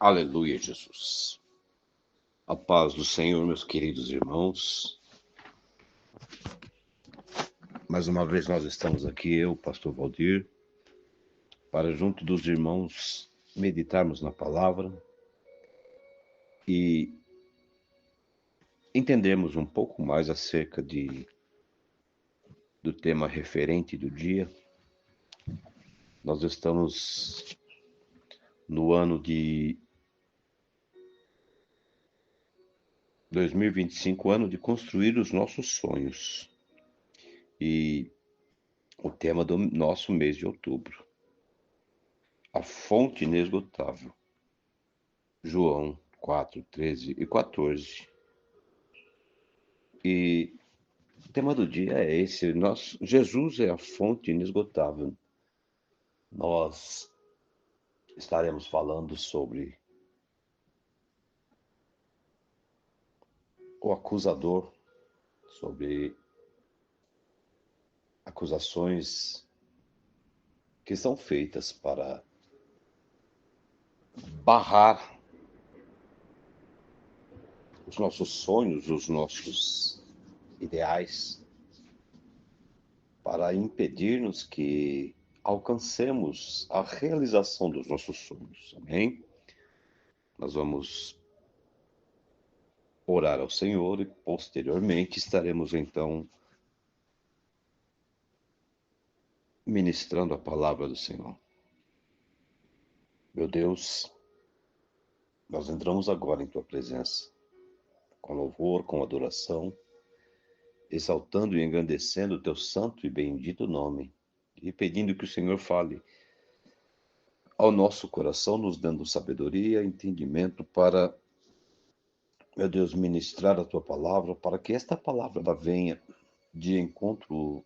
Aleluia, Jesus. A paz do Senhor, meus queridos irmãos. Mais uma vez nós estamos aqui, eu, pastor Valdir, para junto dos irmãos meditarmos na palavra e entendermos um pouco mais acerca do tema referente do dia. Nós estamos no ano de 2025, ano de construir os nossos sonhos. E o tema do nosso mês de outubro, a fonte inesgotável. João 4, 13 e 14. E o tema do dia é esse: Jesus é a fonte inesgotável. Nós estaremos falando sobre o acusador, sobre acusações que são feitas para barrar os nossos sonhos, os nossos ideais, para impedir-nos que alcancemos a realização dos nossos sonhos. Amém? Nós vamos orar ao Senhor e posteriormente estaremos então ministrando a palavra do Senhor. Meu Deus, nós entramos agora em tua presença, com louvor, com adoração, exaltando e engrandecendo o teu santo e bendito nome, e pedindo que o Senhor fale ao nosso coração, nos dando sabedoria e entendimento para, meu Deus, ministrar a tua palavra, para que esta palavra ela venha de encontro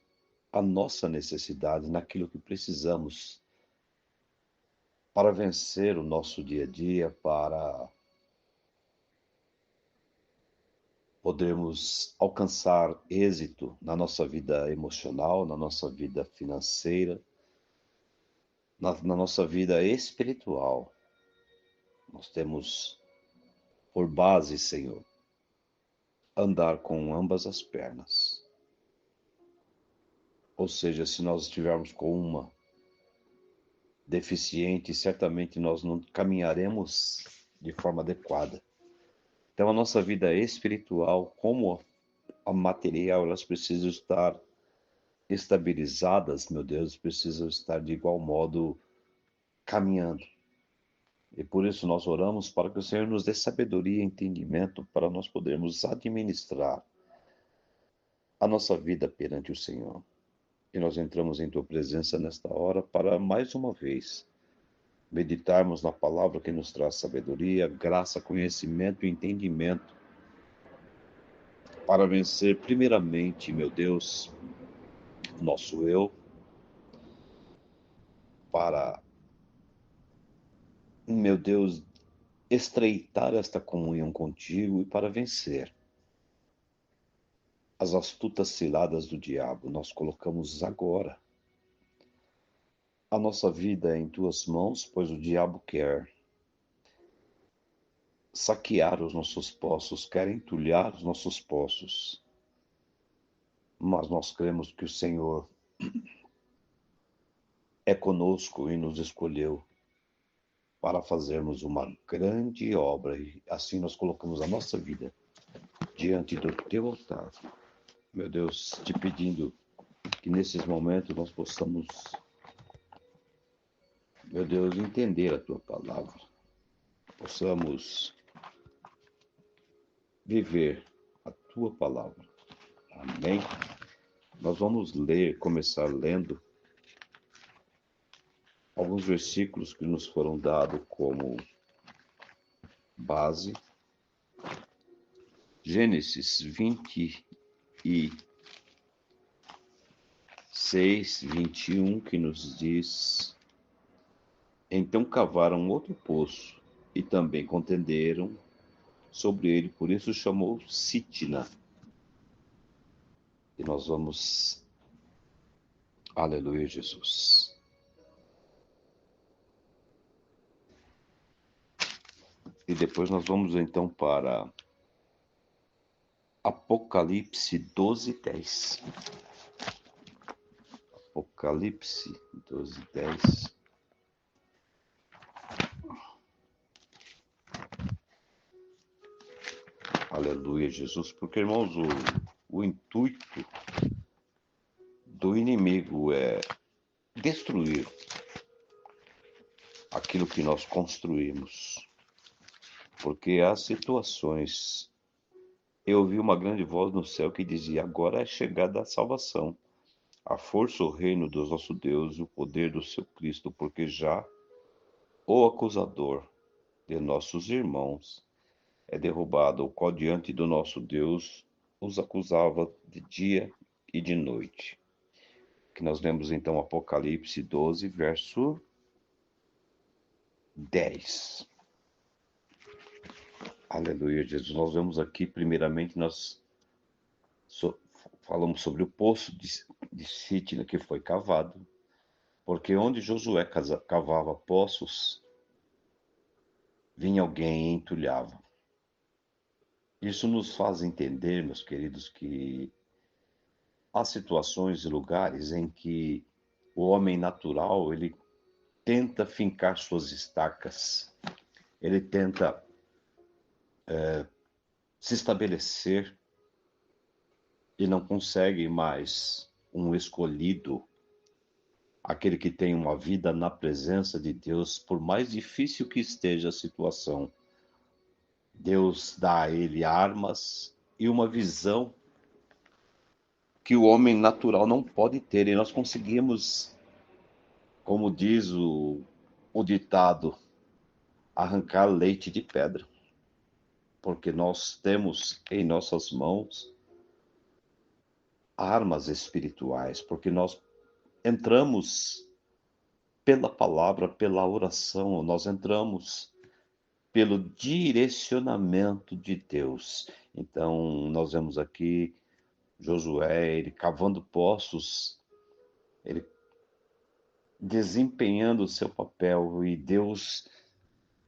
à nossa necessidade, naquilo que precisamos para vencer o nosso dia a dia, para podermos alcançar êxito na nossa vida emocional, na nossa vida financeira, na nossa vida espiritual. Nós temos por base, Senhor, andar com ambas as pernas. Ou seja, se nós estivermos com uma deficiente, certamente nós não caminharemos de forma adequada. Então, a nossa vida espiritual, como a material, elas precisam estar estabilizadas, meu Deus, precisam estar de igual modo caminhando. E por isso nós oramos para que o Senhor nos dê sabedoria e entendimento para nós podermos administrar a nossa vida perante o Senhor. E nós entramos em tua presença nesta hora para mais uma vez meditarmos na palavra que nos traz sabedoria, graça, conhecimento e entendimento para vencer primeiramente, meu Deus, nosso eu, para, meu Deus, estreitar esta comunhão contigo e para vencer as astutas ciladas do diabo. Nós colocamos agora a nossa vida em tuas mãos, pois o diabo quer saquear os nossos poços, quer entulhar os nossos poços. Mas nós cremos que o Senhor é conosco e nos escolheu para fazermos uma grande obra. E assim nós colocamos a nossa vida diante do teu altar. Meu Deus, te pedindo que nesses momentos nós possamos, meu Deus, entender a tua palavra. Possamos viver a tua palavra. Amém? Nós vamos começar lendo alguns versículos que nos foram dados como base. Gênesis 26, 21, que nos diz: então cavaram outro poço e também contenderam sobre ele, por isso chamou Sitna. E nós vamos, aleluia, Jesus. E depois nós vamos então para Apocalipse 12:10. Apocalipse 12:10. Aleluia, Jesus. Porque, irmãos, o intuito do inimigo é destruir aquilo que nós construímos. Porque há situações. Eu ouvi uma grande voz no céu que dizia: agora é chegada a salvação, a força, o reino do nosso Deus e o poder do seu Cristo, porque já o acusador de nossos irmãos é derrubado, o qual diante do nosso Deus os acusava de dia e de noite. Que nós lemos então Apocalipse 12, verso 10. Aleluia, Jesus. Nós vemos aqui, primeiramente, falamos sobre o poço de Sitna que foi cavado, porque onde Josué cavava poços, vinha alguém e entulhava. Isso nos faz entender, meus queridos, que há situações e lugares em que o homem natural, ele tenta fincar suas estacas, ele tenta se estabelecer e não consegue mais um escolhido, aquele que tem uma vida na presença de Deus, por mais difícil que esteja a situação. Deus dá a ele armas e uma visão que o homem natural não pode ter, e nós conseguimos, como diz o ditado, arrancar leite de pedra, porque nós temos em nossas mãos armas espirituais, porque nós entramos pela palavra, pela oração, nós entramos pelo direcionamento de Deus. Então, nós vemos aqui Josué, ele cavando poços, ele desempenhando o seu papel e Deus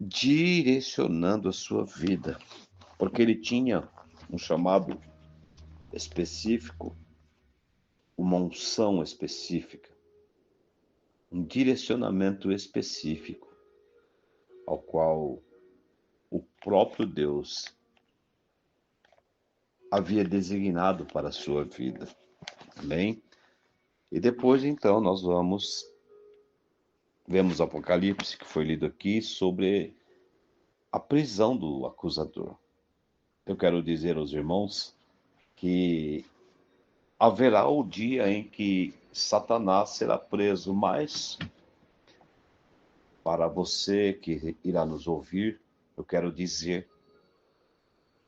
direcionando a sua vida, porque ele tinha um chamado específico, uma unção específica, um direcionamento específico, ao qual o próprio Deus havia designado para a sua vida. Amém? E depois, então, nós vemos Apocalipse, que foi lido aqui, sobre a prisão do acusador. Eu quero dizer aos irmãos que haverá o dia em que Satanás será preso, mas para você que irá nos ouvir, eu quero dizer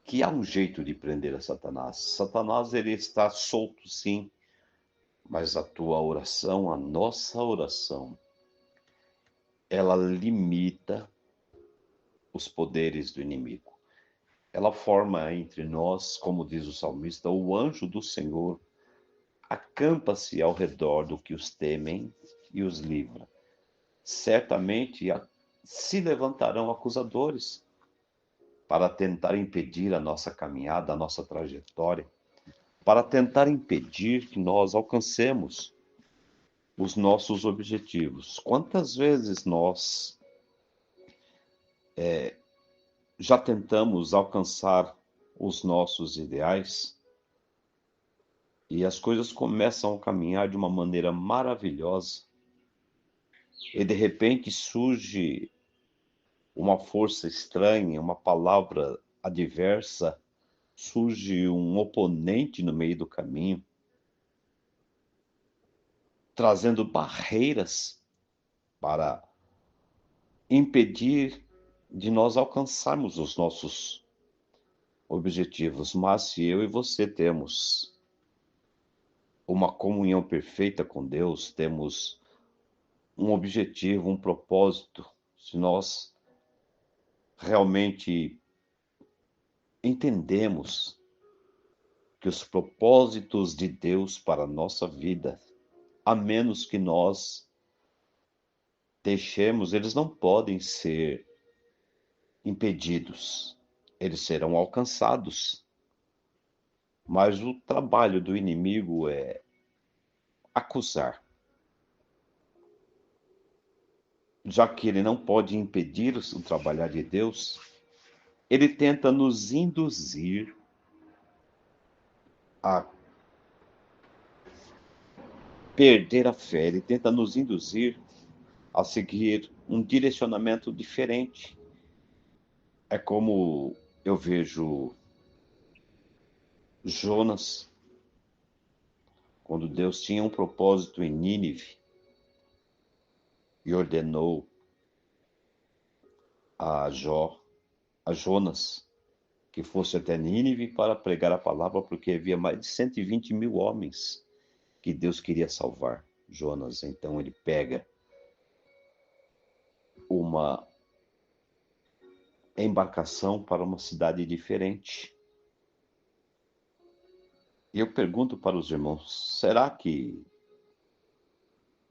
que há um jeito de prender a Satanás. Satanás, ele está solto, sim, mas a tua oração, a nossa oração, ela limita os poderes do inimigo. Ela forma entre nós, como diz o salmista, o anjo do Senhor acampa-se ao redor do que os temem e os livra. Certamente se levantarão acusadores para tentar impedir a nossa caminhada, a nossa trajetória, para tentar impedir que nós alcancemos os nossos objetivos. Quantas vezes nós já tentamos alcançar os nossos ideais e as coisas começam a caminhar de uma maneira maravilhosa e de repente surge uma força estranha, uma palavra adversa, surge um oponente no meio do caminho, trazendo barreiras para impedir de nós alcançarmos os nossos objetivos. Mas se eu e você temos uma comunhão perfeita com Deus, temos um objetivo, um propósito, se nós realmente entendemos que os propósitos de Deus para a nossa vida, a menos que nós deixemos, eles não podem ser impedidos, eles serão alcançados. Mas o trabalho do inimigo é acusar. Já que ele não pode impedir o trabalhar de Deus, ele tenta nos induzir a perder a fé, ele tenta nos induzir a seguir um direcionamento diferente. É como eu vejo Jonas, quando Deus tinha um propósito em Nínive e ordenou a Jonas, que fosse até Nínive para pregar a palavra, porque havia mais de 120 mil homens que Deus queria salvar. Jonas, então, ele pega uma embarcação para uma cidade diferente. E eu pergunto para os irmãos, será que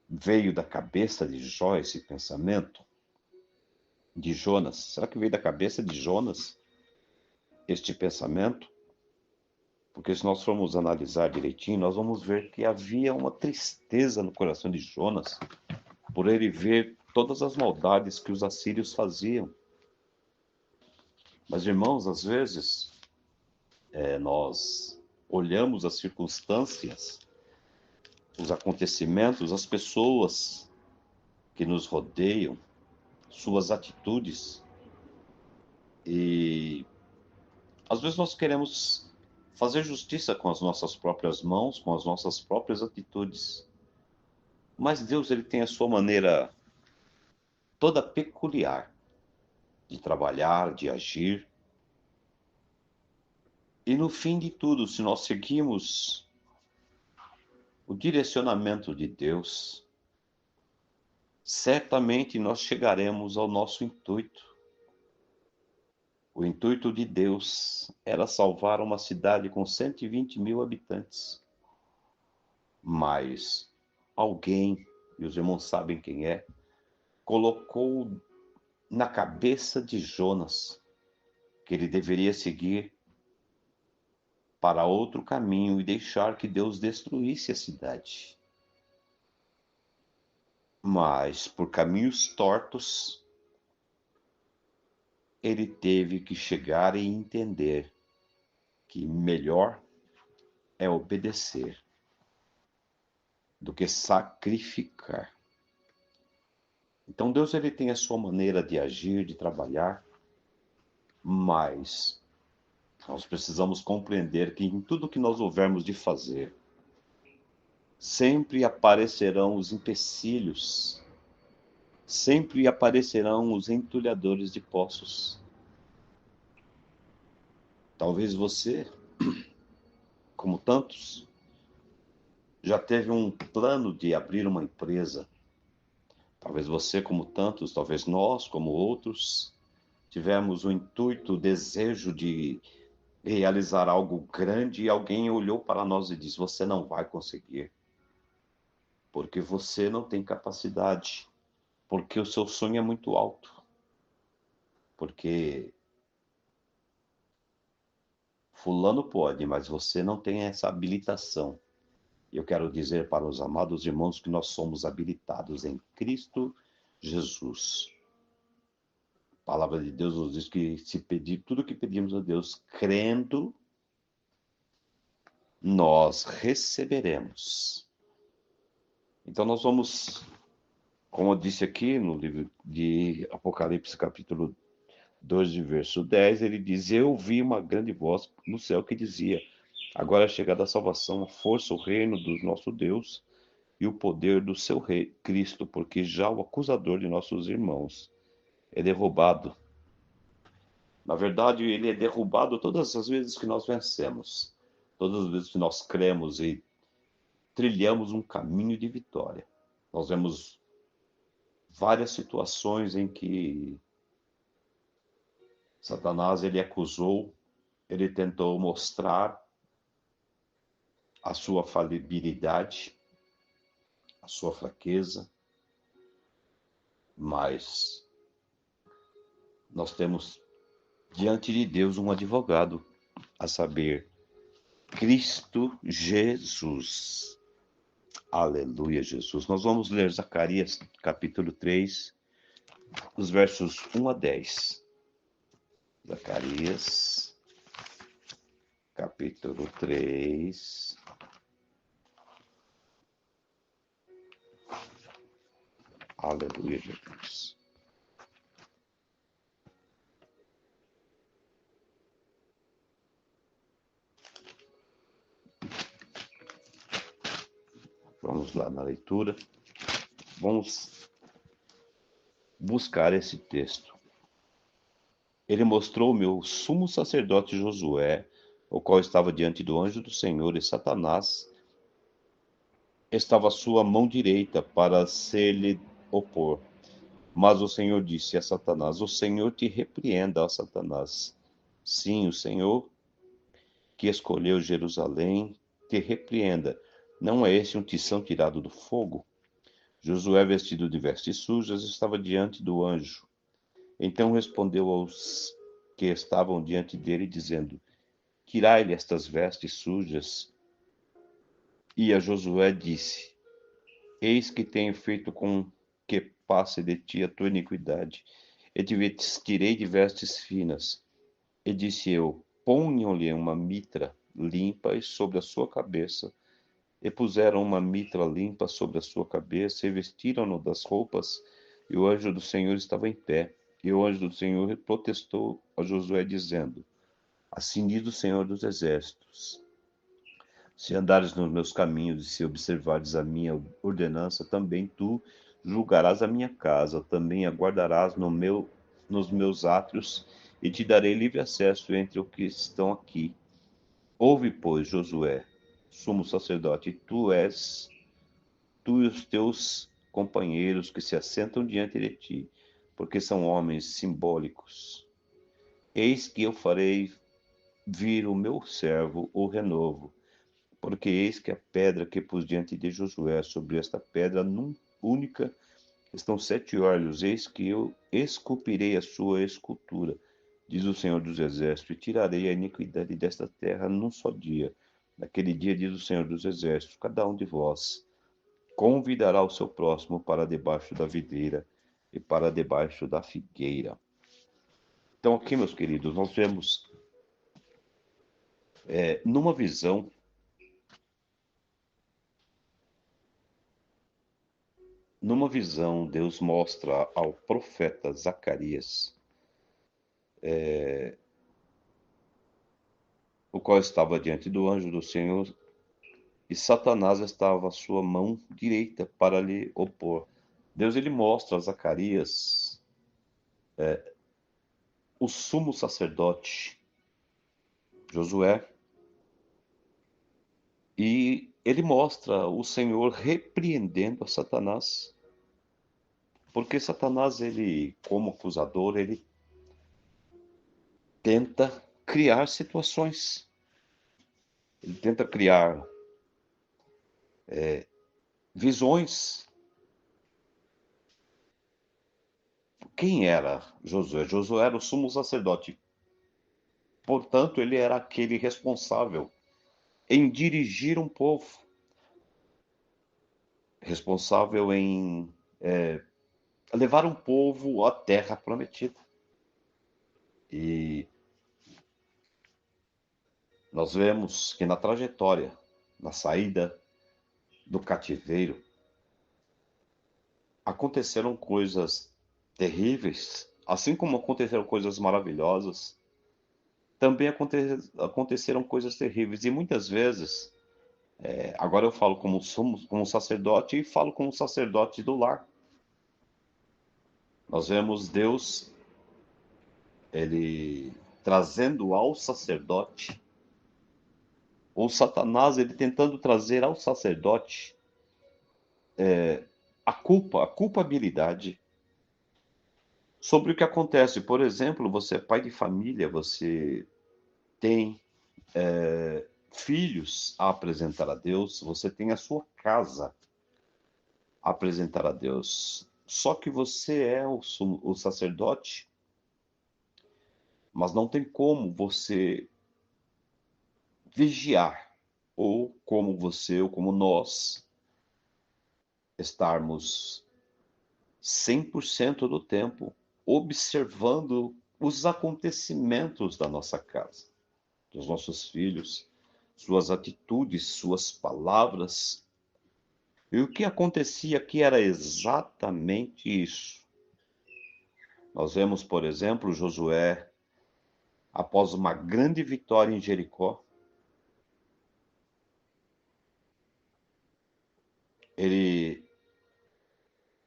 veio da cabeça de Jó esse pensamento? De Jonas? Será que veio da cabeça de Jonas este pensamento? Porque se nós formos analisar direitinho, nós vamos ver que havia uma tristeza no coração de Jonas por ele ver todas as maldades que os assírios faziam. Mas, irmãos, às vezes nós olhamos as circunstâncias, os acontecimentos, as pessoas que nos rodeiam, suas atitudes, e às vezes nós queremos fazer justiça com as nossas próprias mãos, com as nossas próprias atitudes. Mas Deus, ele tem a sua maneira toda peculiar de trabalhar, de agir. E no fim de tudo, se nós seguirmos o direcionamento de Deus, certamente nós chegaremos ao nosso intuito. O intuito de Deus era salvar uma cidade com 120 mil habitantes. Mas alguém, e os irmãos sabem quem é, colocou na cabeça de Jonas que ele deveria seguir para outro caminho e deixar que Deus destruísse a cidade. Mas, por caminhos tortos, ele teve que chegar e entender que melhor é obedecer do que sacrificar. Então Deus, ele tem a sua maneira de agir, de trabalhar, mas nós precisamos compreender que em tudo que nós houvermos de fazer, sempre aparecerão os empecilhos, sempre aparecerão os entulhadores de poços. Talvez você, como tantos, já teve um plano de abrir uma empresa. Talvez você, como tantos, talvez nós, como outros, tivemos o intuito, o desejo de realizar algo grande e alguém olhou para nós e disse: você não vai conseguir, porque você não tem capacidade, porque o seu sonho é muito alto, porque fulano pode, mas você não tem essa habilitação. Eu quero dizer para os amados irmãos que nós somos habilitados em Cristo Jesus. A palavra de Deus nos diz que se pedir tudo o que pedimos a Deus, crendo, nós receberemos. Então nós vamos, como eu disse aqui no livro de Apocalipse, capítulo 2, verso 10, ele diz: eu vi uma grande voz no céu que dizia: agora é chegada a salvação, a força, o reino do nosso Deus e o poder do seu rei, Cristo, porque já o acusador de nossos irmãos é derrubado. Na verdade, ele é derrubado todas as vezes que nós vencemos, todas as vezes que nós cremos e trilhamos um caminho de vitória. Nós vemos várias situações em que Satanás, ele acusou, ele tentou mostrar a sua falibilidade, a sua fraqueza, mas nós temos diante de Deus um advogado, a saber, Cristo Jesus. Aleluia, Jesus. Nós vamos ler Zacarias, capítulo 3, os versos 1 a 10. Zacarias, capítulo 3. Aleluia, Jesus. Vamos lá na leitura. Vamos buscar esse texto. Ele mostrou-me o sumo sacerdote Josué, o qual estava diante do anjo do Senhor, e Satanás estava à sua mão direita para se lhe opor. Mas o Senhor disse a Satanás: O Senhor te repreenda, ó Satanás. Sim, o Senhor que escolheu Jerusalém te repreenda. Não é esse um tição tirado do fogo? Josué, vestido de vestes sujas, estava diante do anjo. Então respondeu aos que estavam diante dele, dizendo: Tirai-lhe estas vestes sujas. E a Josué disse: Eis que tenho feito com que passe de ti a tua iniquidade, e te vestirei de vestes finas. E disse eu: Ponham-lhe uma mitra limpa sobre a sua cabeça. E puseram uma mitra limpa sobre a sua cabeça, e vestiram-no das roupas, e o anjo do Senhor estava em pé. E o anjo do Senhor protestou a Josué, dizendo: Assim diz o Senhor dos Exércitos: Se andares nos meus caminhos e se observares a minha ordenança, também tu julgarás a minha casa, também aguardarás nos meus átrios, e te darei livre acesso entre os que estão aqui. Ouve, pois, Josué, sumo sacerdote, tu e os teus companheiros que se assentam diante de ti, porque são homens simbólicos. Eis que eu farei vir o meu servo, o renovo, porque eis que a pedra que pus diante de Josué, sobre esta pedra única estão 7 olhos, eis que eu esculpirei a sua escultura, diz o Senhor dos Exércitos, e tirarei a iniquidade desta terra num só dia. Naquele dia, diz o Senhor dos Exércitos, cada um de vós convidará o seu próximo para debaixo da videira e para debaixo da figueira. Então, aqui, meus queridos, nós vemos numa visão, Deus mostra ao profeta Zacarias, o qual estava diante do anjo do Senhor, e Satanás estava à sua mão direita para lhe opor. Deus ele mostra a Zacarias o sumo sacerdote Josué, e ele mostra o Senhor repreendendo a Satanás, porque Satanás, ele, como acusador, ele tenta criar situações, ele tenta criar visões. Quem era Josué? Josué era o sumo sacerdote, portanto, ele era aquele responsável em dirigir um povo, responsável em levar um povo à terra prometida. E nós vemos que na trajetória, na saída do cativeiro, aconteceram coisas terríveis, assim como aconteceram coisas maravilhosas, também aconteceram coisas terríveis. E muitas vezes, agora eu falo como sacerdote e falo como sacerdote do lar. Nós vemos Deus, ele trazendo ao sacerdote, ou Satanás, ele tentando trazer ao sacerdote a culpabilidade sobre o que acontece. Por exemplo, você é pai de família, você tem filhos a apresentar a Deus, você tem a sua casa a apresentar a Deus. Só que você é o sacerdote, Mas não tem como você vigiar, ou como você, ou como nós, estarmos 100% do tempo observando os acontecimentos da nossa casa, dos nossos filhos, suas atitudes, suas palavras. E o que acontecia aqui era exatamente isso. Nós vemos, por exemplo, Josué, após uma grande vitória em Jericó, ele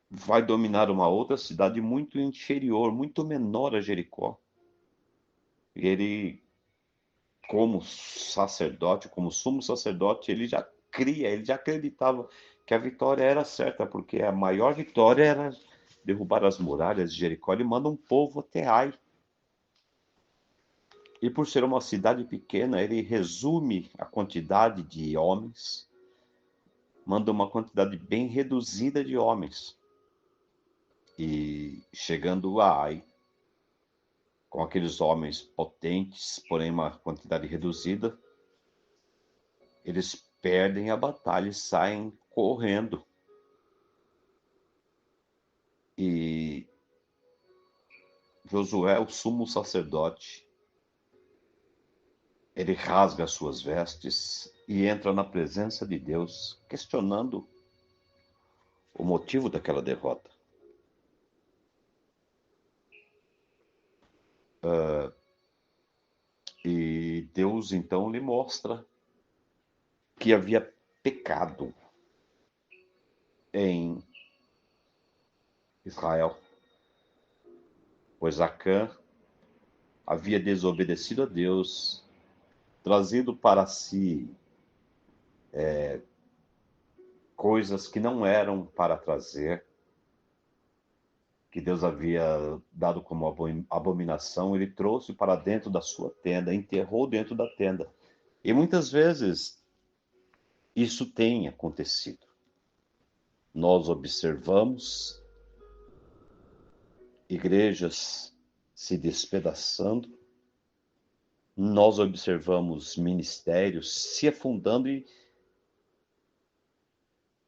vai dominar uma outra cidade muito inferior, muito menor a Jericó. E ele, como sacerdote, como sumo sacerdote, ele já acreditava que a vitória era certa, porque a maior vitória era derrubar as muralhas de Jericó. Ele manda um povo até Ai. E por ser uma cidade pequena, ele resume a quantidade de homens, manda uma quantidade bem reduzida de homens. E chegando a Ai, com aqueles homens potentes, porém uma quantidade reduzida, eles perdem a batalha e saem correndo. E Josué, o sumo sacerdote, ele rasga as suas vestes e entra na presença de Deus, questionando o motivo daquela derrota. E Deus então lhe mostra que havia pecado em Israel, pois Acã havia desobedecido a Deus, trazido para si coisas que não eram para trazer, que Deus havia dado como abominação, ele trouxe para dentro da sua tenda, enterrou dentro da tenda. E muitas vezes isso tem acontecido. Nós observamos igrejas se despedaçando, nós observamos ministérios se afundando e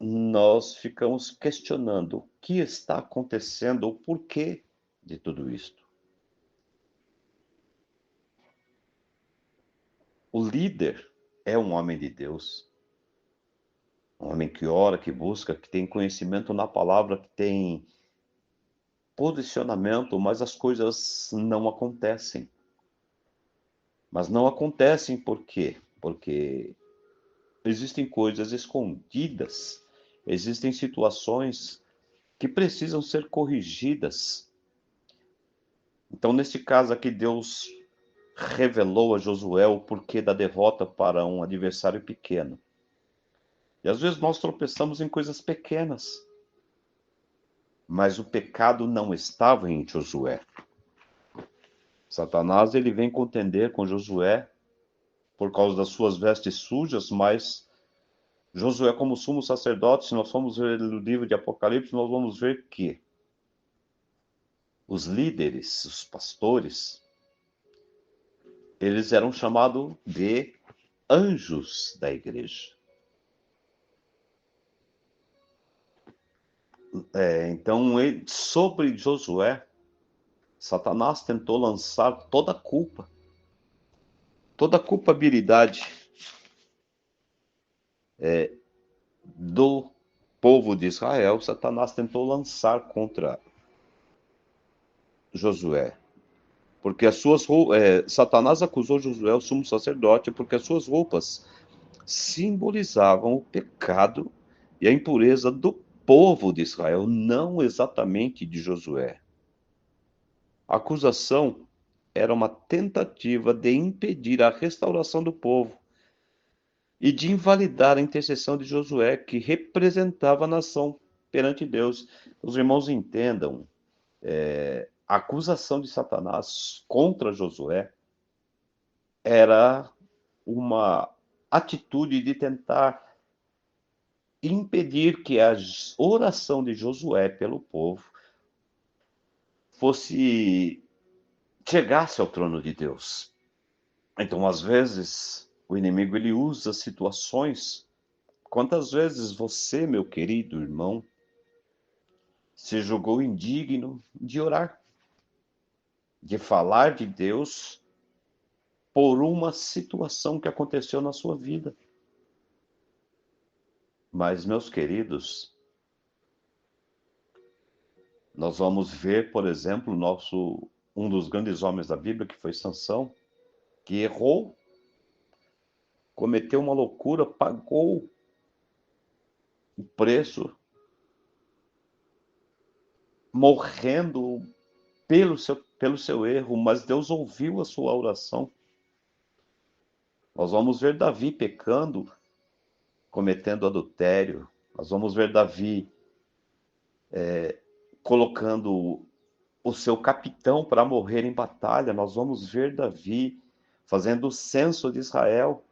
nós ficamos questionando o que está acontecendo, o porquê de tudo isto. O líder é um homem de Deus, um homem que ora, que busca, que tem conhecimento na palavra, que tem posicionamento, mas as coisas não acontecem. Mas não acontecem por quê? Porque existem coisas escondidas, existem situações que precisam ser corrigidas. Então, nesse caso aqui, Deus revelou a Josué o porquê da derrota para um adversário pequeno. E às vezes nós tropeçamos em coisas pequenas, mas o pecado não estava em Josué. Satanás ele vem contender com Josué por causa das suas vestes sujas, mas Josué, como sumo sacerdote, se nós formos ver no livro de Apocalipse, nós vamos ver que os líderes, os pastores, eles eram chamados de anjos da igreja. Então, sobre Josué, Satanás tentou lançar toda a culpabilidade do povo de Israel, Satanás tentou lançar contra Josué. Porque Satanás acusou Josué, o sumo sacerdote, porque as suas roupas simbolizavam o pecado e a impureza do povo de Israel, não exatamente de Josué. A acusação era uma tentativa de impedir a restauração do povo e de invalidar a intercessão de Josué, que representava a nação perante Deus. Os irmãos entendam, a acusação de Satanás contra Josué era uma atitude de tentar impedir que a oração de Josué pelo povo fosse chegasse ao trono de Deus. Então, às vezes, o inimigo ele usa situações. Quantas vezes você, meu querido irmão, se julgou indigno de orar, de falar de Deus por uma situação que aconteceu na sua vida? Mas, meus queridos, nós vamos ver, por exemplo, um dos grandes homens da Bíblia, que foi Sansão, que errou, cometeu uma loucura, pagou o preço, morrendo pelo seu erro, mas Deus ouviu a sua oração. Nós vamos ver Davi pecando, cometendo adultério. Nós vamos ver Davi colocando o seu capitão para morrer em batalha. Nós vamos ver Davi fazendo o censo de Israel,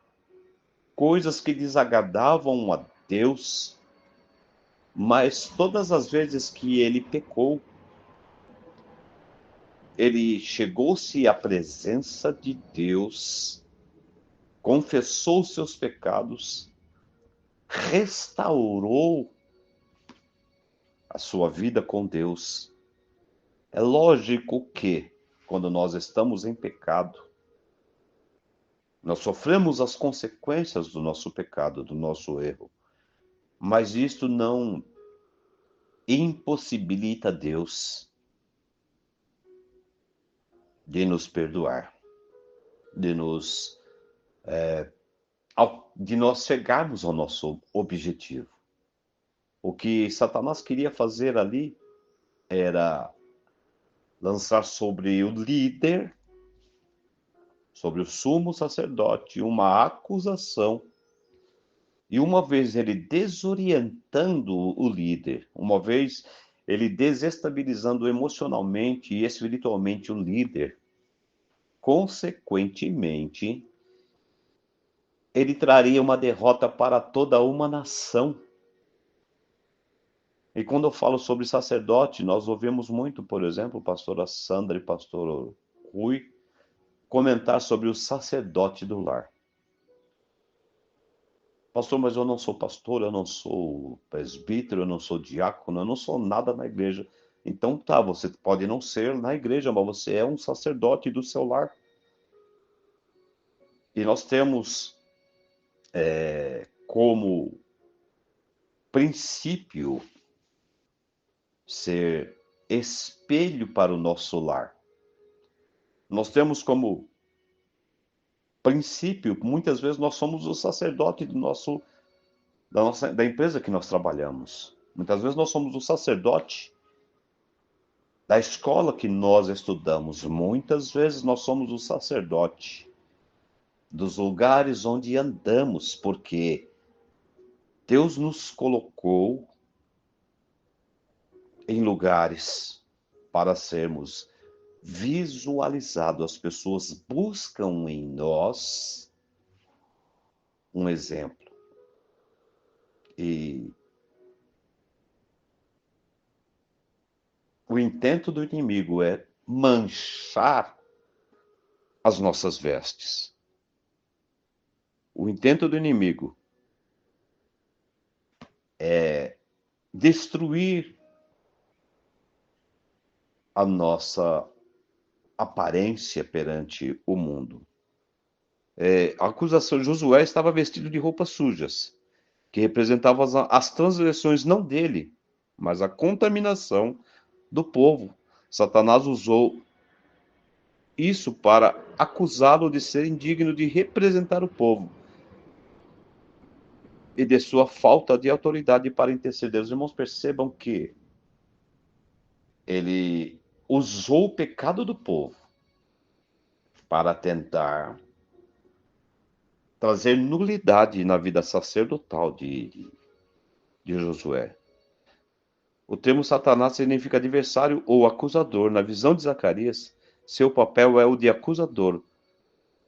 coisas que desagradavam a Deus, mas todas as vezes que ele pecou, ele chegou-se à presença de Deus, confessou seus pecados, restaurou a sua vida com Deus. É lógico que, quando nós estamos em pecado, nós sofremos as consequências do nosso pecado, do nosso erro. Mas isto não impossibilita Deus de nos perdoar, de nós chegarmos ao nosso objetivo. O que Satanás queria fazer ali era lançar sobre o líder, sobre o sumo sacerdote, uma acusação. E uma vez ele desorientando o líder, uma vez ele desestabilizando emocionalmente e espiritualmente o líder, consequentemente, ele traria uma derrota para toda uma nação. E quando eu falo sobre sacerdote, nós ouvimos muito, por exemplo, pastora Sandra e pastor Rui comentar sobre o sacerdote do lar. Pastor, mas eu não sou pastor, eu não sou presbítero, eu não sou diácono, eu não sou nada na igreja. Então tá, você pode não ser na igreja, mas você é um sacerdote do seu lar. E nós temos como princípio ser espelho para o nosso lar. Nós temos como princípio, muitas vezes nós somos o sacerdote da empresa que nós trabalhamos. Muitas vezes nós somos o sacerdote da escola que nós estudamos. Muitas vezes nós somos o sacerdote dos lugares onde andamos, porque Deus nos colocou em lugares para sermos visualizados. As pessoas buscam em nós um exemplo. E o intento do inimigo é manchar as nossas vestes. O intento do inimigo é destruir a nossa aparência perante o mundo. A acusação de Josué estava vestido de roupas sujas, que representavam as transgressões não dele, mas a contaminação do povo. Satanás usou isso para acusá-lo de ser indigno de representar o povo e de sua falta de autoridade para interceder. Os irmãos percebam que ele usou o pecado do povo para tentar trazer nulidade na vida sacerdotal de Josué. O termo Satanás significa adversário ou acusador. Na visão de Zacarias, seu papel é o de acusador,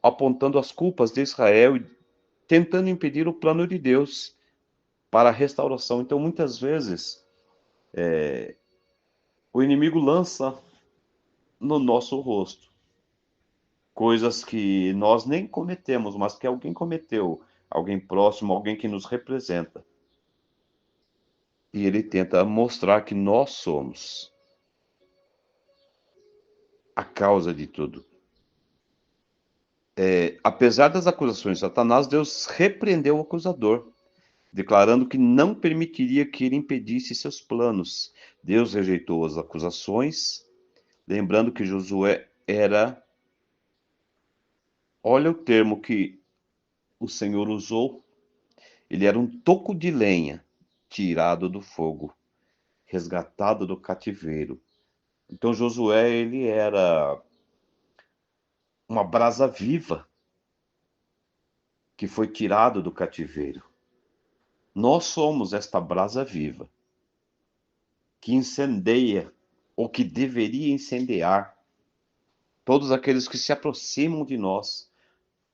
apontando as culpas de Israel e tentando impedir o plano de Deus para a restauração. Então, muitas vezes, o inimigo lança no nosso rosto coisas que nós nem cometemos, mas que alguém cometeu, alguém próximo, alguém que nos representa. E ele tenta mostrar que nós somos a causa de tudo. Apesar das acusações de Satanás, Deus repreendeu o acusador, declarando que não permitiria que ele impedisse seus planos. Deus rejeitou as acusações, lembrando que Josué era, olha o termo que o Senhor usou, ele era um toco de lenha tirado do fogo, resgatado do cativeiro. Então Josué, ele era uma brasa viva que foi tirado do cativeiro. Nós somos esta brasa viva que incendeia, ou que deveria incendiar, todos aqueles que se aproximam de nós.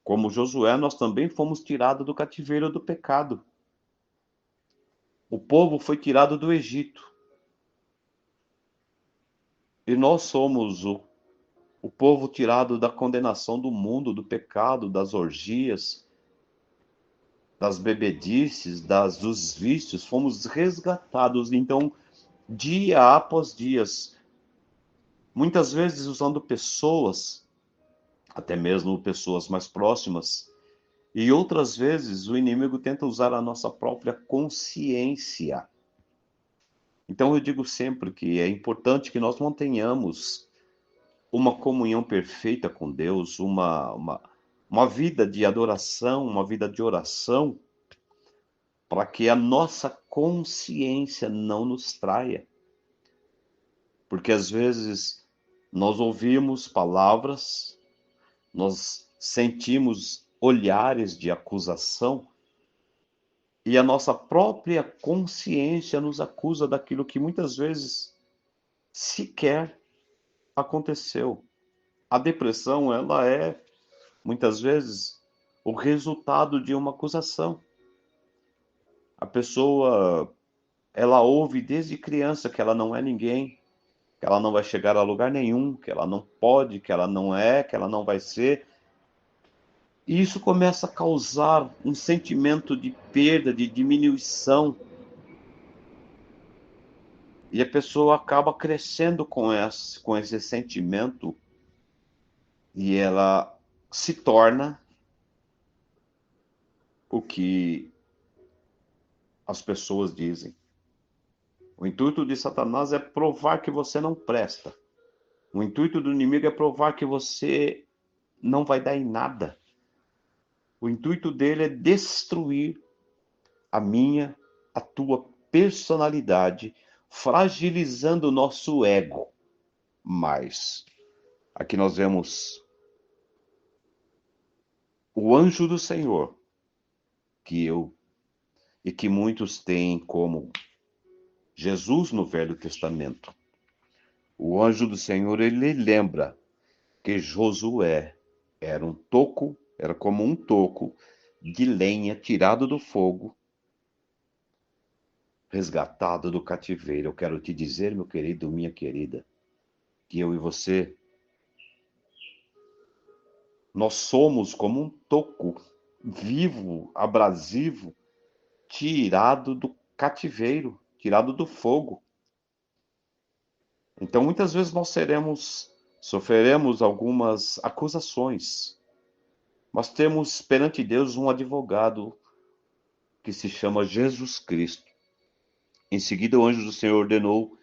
Como Josué, nós também fomos tirados do cativeiro do pecado. O povo foi tirado do Egito. E nós somos o povo tirado da condenação do mundo, do pecado, das orgias, das bebedices, dos vícios. Fomos resgatados. Então, dia após dias, muitas vezes usando pessoas, até mesmo pessoas mais próximas, e outras vezes o inimigo tenta usar a nossa própria consciência. Então eu digo sempre que é importante que nós mantenhamos uma comunhão perfeita com Deus, uma vida de adoração, uma vida de oração, para que a nossa consciência não nos traia. Porque às vezes nós ouvimos palavras, nós sentimos olhares de acusação e a nossa própria consciência nos acusa daquilo que muitas vezes sequer aconteceu. A depressão, ela é muitas vezes o resultado de uma acusação. A pessoa, ela ouve desde criança que ela não é ninguém, que ela não vai chegar a lugar nenhum, que ela não pode, que ela não é, que ela não vai ser. E isso começa a causar um sentimento de perda, de diminuição. E a pessoa acaba crescendo com esse sentimento e ela se torna o que as pessoas dizem. O intuito de Satanás é provar que você não presta. O intuito do inimigo é provar que você não vai dar em nada. O intuito dele é destruir a minha, a tua personalidade, fragilizando o nosso ego. Mas aqui nós vemos o anjo do Senhor, que eu e que muitos têm como Jesus no Velho Testamento. O anjo do Senhor, ele lembra que Josué era como um toco de lenha tirado do fogo, resgatado do cativeiro. Eu quero te dizer, meu querido, minha querida, que eu e você, nós somos como um toco vivo, abrasivo, tirado do cativeiro, tirado do fogo. Então, muitas vezes nós sofreremos algumas acusações, mas temos perante Deus um advogado que se chama Jesus Cristo. Em seguida, o anjo do Senhor ordenou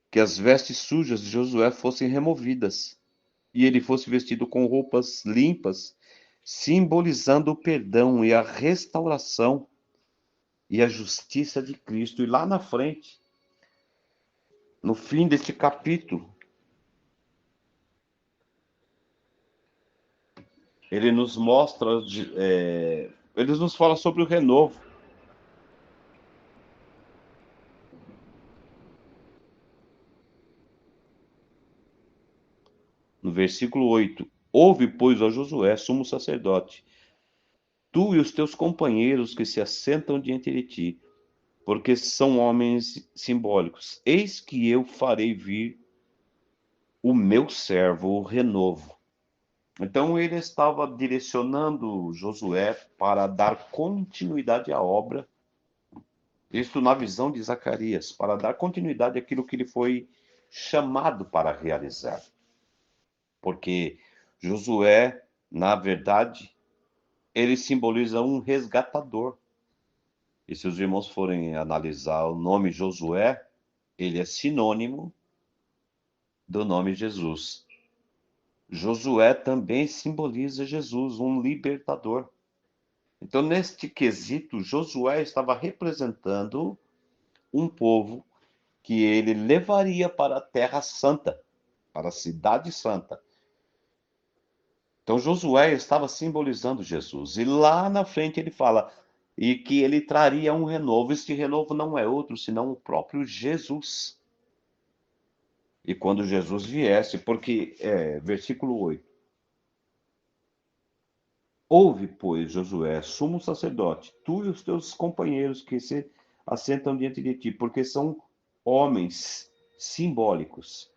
que as vestes sujas de Josué fossem removidas e ele fosse vestido com roupas limpas, simbolizando o perdão e a restauração e a justiça de Cristo. E lá na frente, no fim deste capítulo, ele nos mostra, ele nos fala sobre o renovo. No versículo 8: Ouve, pois, ó Josué, sumo sacerdote, tu e os teus companheiros que se assentam diante de ti, porque são homens simbólicos. Eis que eu farei vir o meu servo, o renovo. Então ele estava direcionando Josué para dar continuidade à obra, isso na visão de Zacarias, para dar continuidade àquilo que ele foi chamado para realizar. Porque Josué, na verdade, ele simboliza um resgatador. E se os irmãos forem analisar o nome Josué, ele é sinônimo do nome Jesus. Josué também simboliza Jesus, um libertador. Então, neste quesito, Josué estava representando um povo que ele levaria para a Terra Santa, para a Cidade Santa. Então, Josué estava simbolizando Jesus. E lá na frente ele fala e que ele traria um renovo. Este renovo não é outro senão o próprio Jesus. E quando Jesus viesse, porque, versículo 8: ouve, pois, Josué, sumo sacerdote, tu e os teus companheiros que se assentam diante de ti, porque são homens simbólicos.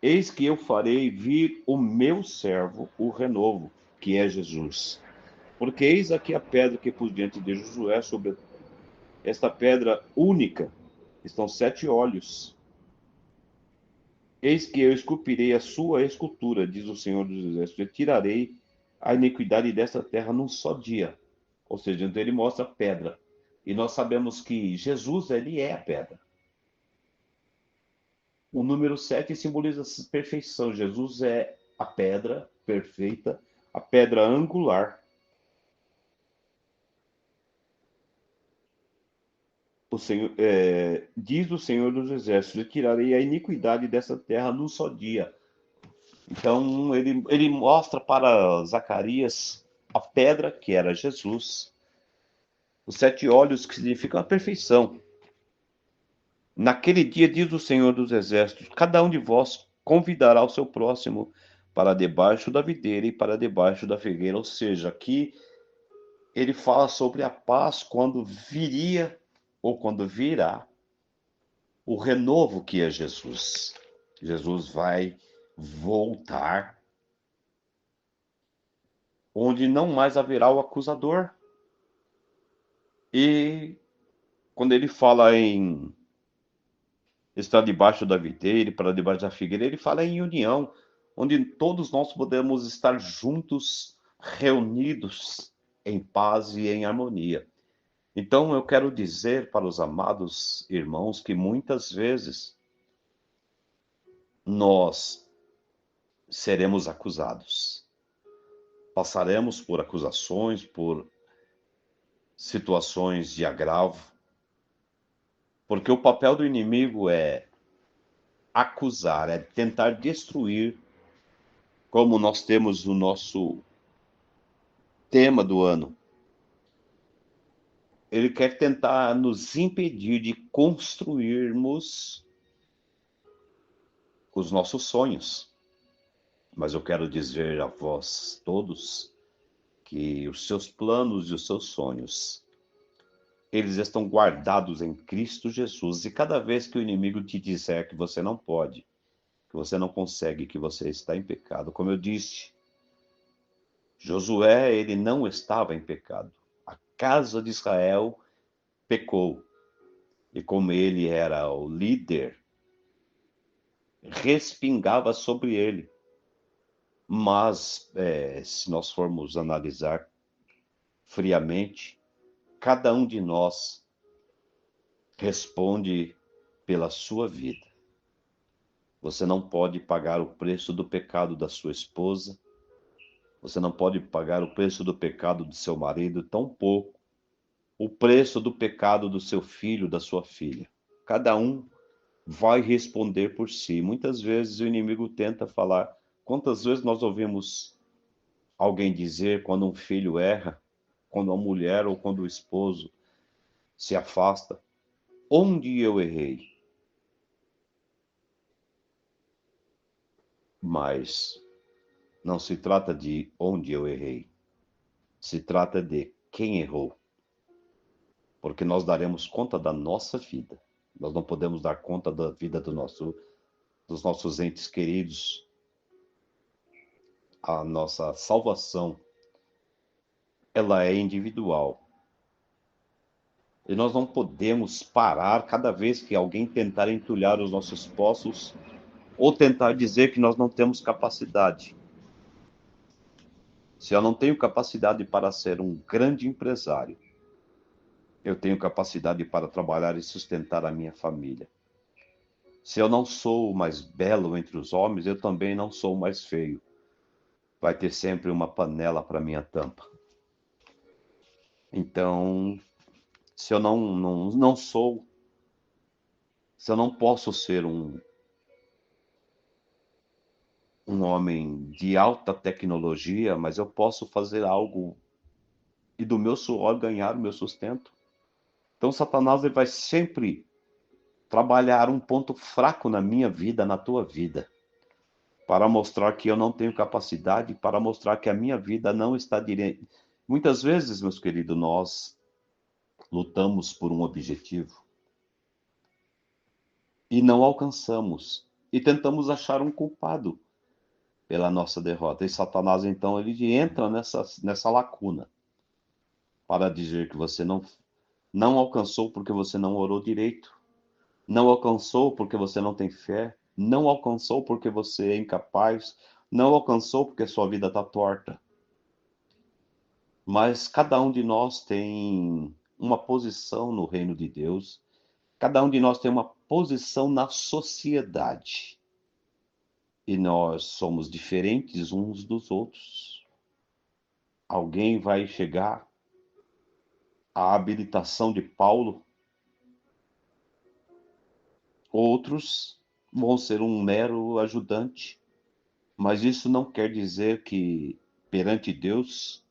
Eis que eu farei vir o meu servo, o renovo, que é Jesus. Porque eis aqui a pedra que pus diante de Josué, sobre esta pedra única estão 7 olhos. Eis que eu esculpirei a sua escultura, diz o Senhor dos Exércitos, e tirarei a iniquidade desta terra num só dia. Ou seja, então ele mostra a pedra. E nós sabemos que Jesus, ele é a pedra. O número 7 simboliza a perfeição. Jesus é a pedra perfeita, a pedra angular. O Senhor, diz o Senhor dos Exércitos, eu tirarei a iniquidade dessa terra num só dia. Então ele mostra para Zacarias a pedra que era Jesus, os 7 olhos que significam a perfeição. Naquele dia, diz o Senhor dos Exércitos, cada um de vós convidará o seu próximo para debaixo da videira e para debaixo da figueira. Ou seja, aqui ele fala sobre a paz quando viria ou quando virá o renovo que é Jesus. Jesus vai voltar, onde não mais haverá o acusador. E quando ele fala em estar debaixo da videira, para debaixo da figueira, ele fala em união, onde todos nós podemos estar juntos, reunidos em paz e em harmonia. Então eu quero dizer para os amados irmãos que muitas vezes nós seremos acusados. Passaremos por acusações, por situações de agravo, porque o papel do inimigo é acusar, é tentar destruir, como nós temos o nosso tema do ano. Ele quer tentar nos impedir de construirmos os nossos sonhos. Mas eu quero dizer a vós todos que os seus planos e os seus sonhos, eles estão guardados em Cristo Jesus. E cada vez que o inimigo te disser que você não pode, que você não consegue, que você está em pecado, como eu disse, Josué, ele não estava em pecado. A casa de Israel pecou. E como ele era o líder, respingava sobre ele. Mas, se nós formos analisar friamente, cada um de nós responde pela sua vida. Você não pode pagar o preço do pecado da sua esposa, você não pode pagar o preço do pecado do seu marido, tampouco o preço do pecado do seu filho, da sua filha. Cada um vai responder por si. Muitas vezes o inimigo tenta falar. Quantas vezes nós ouvimos alguém dizer quando um filho erra, quando a mulher ou quando o esposo se afasta, onde eu errei? Mas não se trata de onde eu errei, se trata de quem errou, porque nós daremos conta da nossa vida. Nós não podemos dar conta da vida dos nossos entes queridos. a nossa salvação, ela é individual. E nós não podemos parar cada vez que alguém tentar entulhar os nossos poços ou tentar dizer que nós não temos capacidade. Se eu não tenho capacidade para ser um grande empresário, eu tenho capacidade para trabalhar e sustentar a minha família. Se eu não sou o mais belo entre os homens, eu também não sou o mais feio. Vai ter sempre uma panela para minha tampa. Então, se eu não sou, se eu não posso ser um homem de alta tecnologia, mas eu posso fazer algo e do meu suor ganhar o meu sustento. Então, Satanás ele vai sempre trabalhar um ponto fraco na minha vida, na tua vida, para mostrar que eu não tenho capacidade, para mostrar que a minha vida não está direita. Muitas vezes, meus queridos, nós lutamos por um objetivo e não alcançamos e tentamos achar um culpado pela nossa derrota. E Satanás, então, ele entra nessa lacuna para dizer que você não alcançou porque você não orou direito, não alcançou porque você não tem fé, não alcançou porque você é incapaz, não alcançou porque sua vida está torta. Mas cada um de nós tem uma posição no reino de Deus, cada um de nós tem uma posição na sociedade. E nós somos diferentes uns dos outros. Alguém vai chegar à habilitação de Paulo, outros vão ser um mero ajudante. Mas isso não quer dizer que perante Deus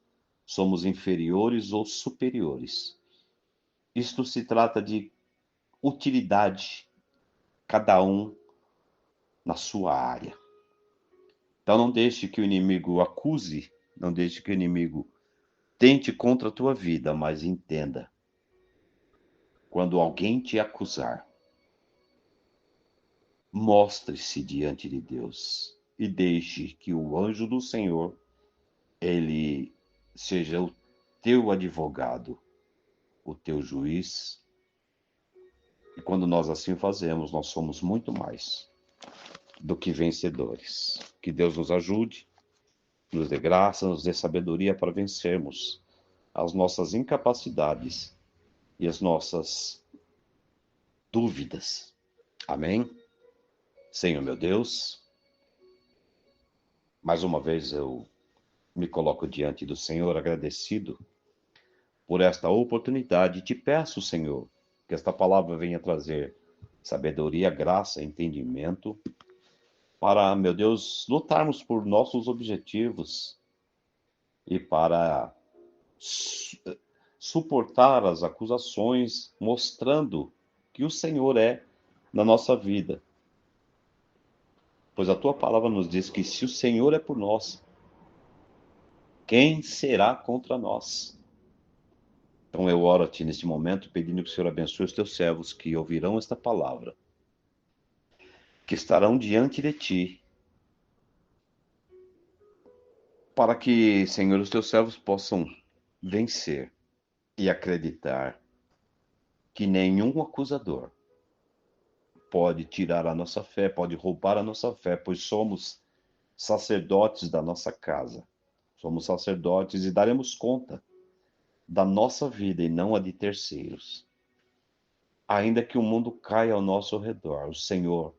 somos inferiores ou superiores. Isto se trata de utilidade, cada um na sua área. Então não deixe que o inimigo acuse, não deixe que o inimigo tente contra a tua vida, mas entenda, quando alguém te acusar, mostre-se diante de Deus e deixe que o anjo do Senhor, ele seja o teu advogado, o teu juiz. E quando nós assim fazemos, nós somos muito mais do que vencedores. Que Deus nos ajude, nos dê graça, nos dê sabedoria para vencermos as nossas incapacidades e as nossas dúvidas. Amém? Senhor meu Deus, mais uma vez eu me coloco diante do Senhor agradecido por esta oportunidade. Te peço, Senhor, que esta palavra venha trazer sabedoria, graça, entendimento, para, meu Deus, lutarmos por nossos objetivos e para suportar as acusações, mostrando que o Senhor é na nossa vida. Pois a tua palavra nos diz que se o Senhor é por nós, quem será contra nós? Então eu oro a ti neste momento, pedindo que o Senhor abençoe os teus servos que ouvirão esta palavra, que estarão diante de ti, para que, Senhor, os teus servos possam vencer e acreditar que nenhum acusador pode tirar a nossa fé, pode roubar a nossa fé, pois somos sacerdotes da nossa casa. Somos sacerdotes e daremos conta da nossa vida e não a de terceiros. Ainda que o mundo caia ao nosso redor, o Senhor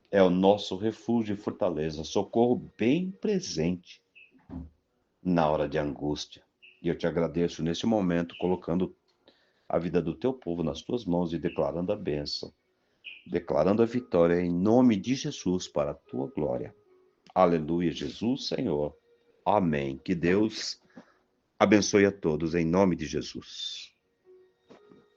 é o nosso refúgio e fortaleza, socorro bem presente na hora de angústia. E eu te agradeço nesse momento, colocando a vida do teu povo nas tuas mãos e declarando a bênção, declarando a vitória em nome de Jesus para a tua glória. Aleluia, Jesus, Senhor. Amém. Que Deus abençoe a todos em nome de Jesus.